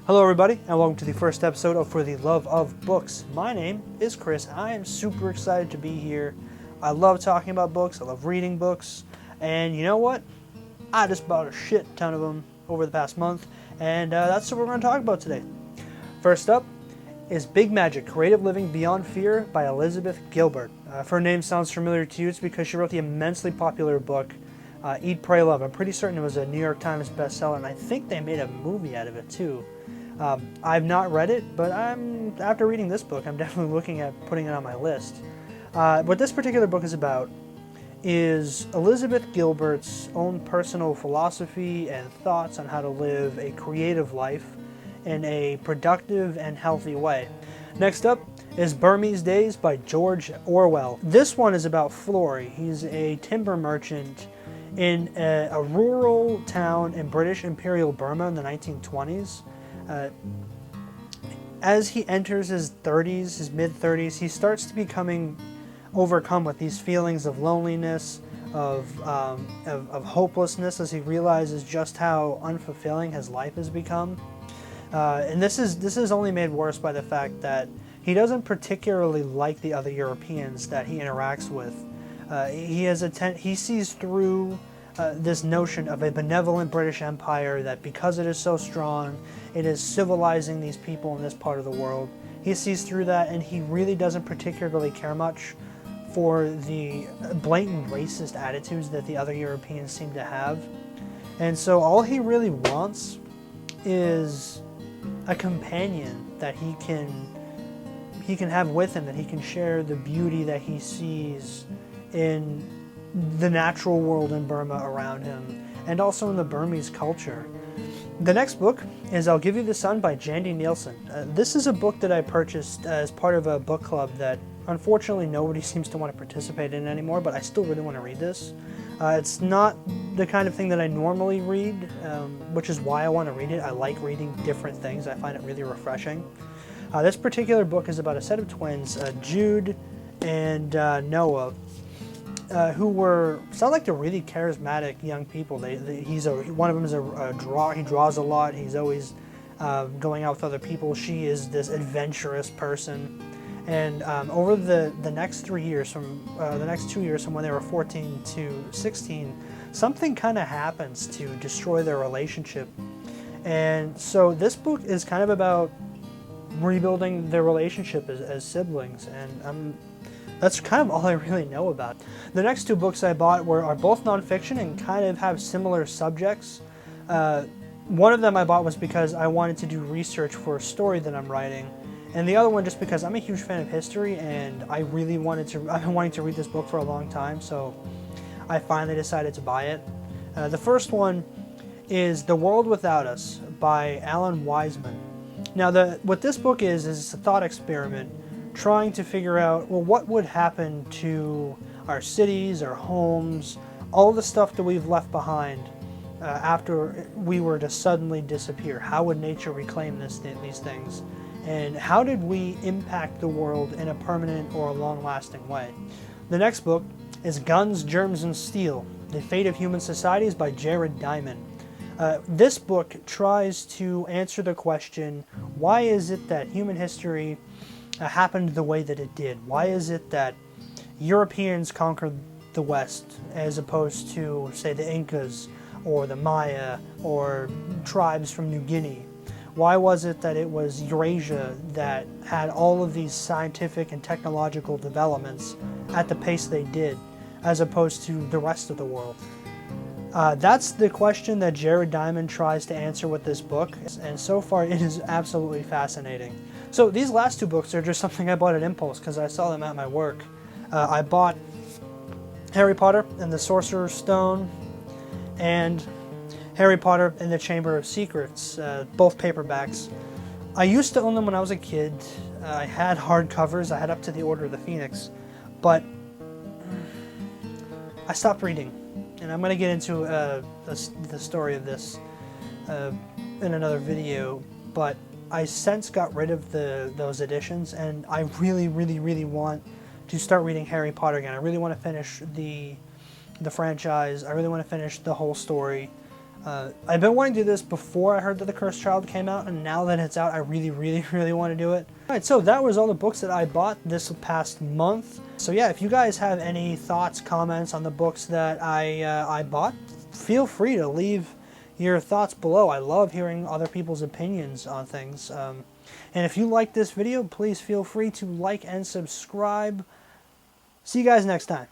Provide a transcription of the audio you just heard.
Hello everybody, and welcome to the first episode of For the Love of Books. My name is Chris. I am super excited to be here. I love talking about books, I love reading books, and you know what? I just bought a shit ton of them over the past month, and that's what we're going to talk about today. First up is Big Magic, Creative Living Beyond Fear by Elizabeth Gilbert. If her name sounds familiar to you, it's because she wrote the immensely popular book, Eat, Pray, Love. I'm pretty certain it was a New York Times bestseller, and I think they made a movie out of it too. I've not read it, but after reading this book, I'm definitely looking at putting it on my list. What this particular book is about is Elizabeth Gilbert's own personal philosophy and thoughts on how to live a creative life in a productive and healthy way. Next up is Burmese Days by George Orwell. This one is about Flory. He's a timber merchant in a rural town in British Imperial Burma in the 1920s. As he enters his 30s, his mid-30s, he starts to becoming overcome with these feelings of loneliness, of hopelessness, as he realizes just how unfulfilling his life has become. And this is only made worse by the fact that he doesn't particularly like the other Europeans that he interacts with. He sees through this notion of a benevolent British Empire that because it is so strong, it is civilizing these people in this part of the world. He sees through that, and he really doesn't particularly care much for the blatant racist attitudes that the other Europeans seem to have. And so all he really wants is a companion that he can have with him, that he can share the beauty that he sees in the natural world in Burma around him, and also in the Burmese culture. The next book is I'll Give You the Sun by Jandy Nielsen. This is a book that I purchased as part of a book club that unfortunately nobody seems to want to participate in anymore, but I still really want to read this. It's not the kind of thing that I normally read, which is why I want to read it. I like reading different things. I find it really refreshing. This particular book is about a set of twins, Jude and Noah, who sound like they're really charismatic young people. One of them is a drawer. He draws a lot. He's always going out with other people. She is this adventurous person. And over the next 3 years, from the next 2 years, from when they were 14 to 16, something kind of happens to destroy their relationship. And so this book is kind of about rebuilding their relationship as siblings. And that's kind of all I really know about. The next two books I bought are both nonfiction and kind of have similar subjects. One of them I bought was because I wanted to do research for a story that I'm writing, and the other one just because I'm a huge fan of history and I've been wanting to read this book for a long time, so I finally decided to buy it. The first one is The World Without Us by Alan Wiseman. Now, what this book is a thought experiment trying to figure out, well, what would happen to our cities, our homes, all the stuff that we've left behind after we were to suddenly disappear. How would nature reclaim these things? And how did we impact the world in a permanent or a long-lasting way? The next book is Guns, Germs, and Steel, The Fate of Human Societies by Jared Diamond. This book tries to answer the question, why is it that human history happened the way that it did? Why is it that Europeans conquered the West as opposed to, say, the Incas or the Maya or tribes from New Guinea? Why was it that it was Eurasia that had all of these scientific and technological developments at the pace they did as opposed to the rest of the world? That's the question that Jared Diamond tries to answer with this book, and so far it is absolutely fascinating. So these last two books are just something I bought at impulse because I saw them at my work. I bought Harry Potter and the Sorcerer's Stone and Harry Potter and the Chamber of Secrets, both paperbacks. I used to own them when I was a kid. I had hardcovers. I had up to the Order of the Phoenix, but I stopped reading. And I'm going to get into the story of this in another video, but I since got rid of those editions, and I really, really, really want to start reading Harry Potter again. I really want to finish the franchise. I really want to finish the whole story. I've been wanting to do this before I heard that The Cursed Child came out, and now that it's out, I really, really, really want to do it. Alright, so that was all the books that I bought this past month. So yeah, if you guys have any thoughts, comments on the books that I bought, feel free to leave your thoughts below. I love hearing other people's opinions on things. And if you like this video, please feel free to like and subscribe. See you guys next time.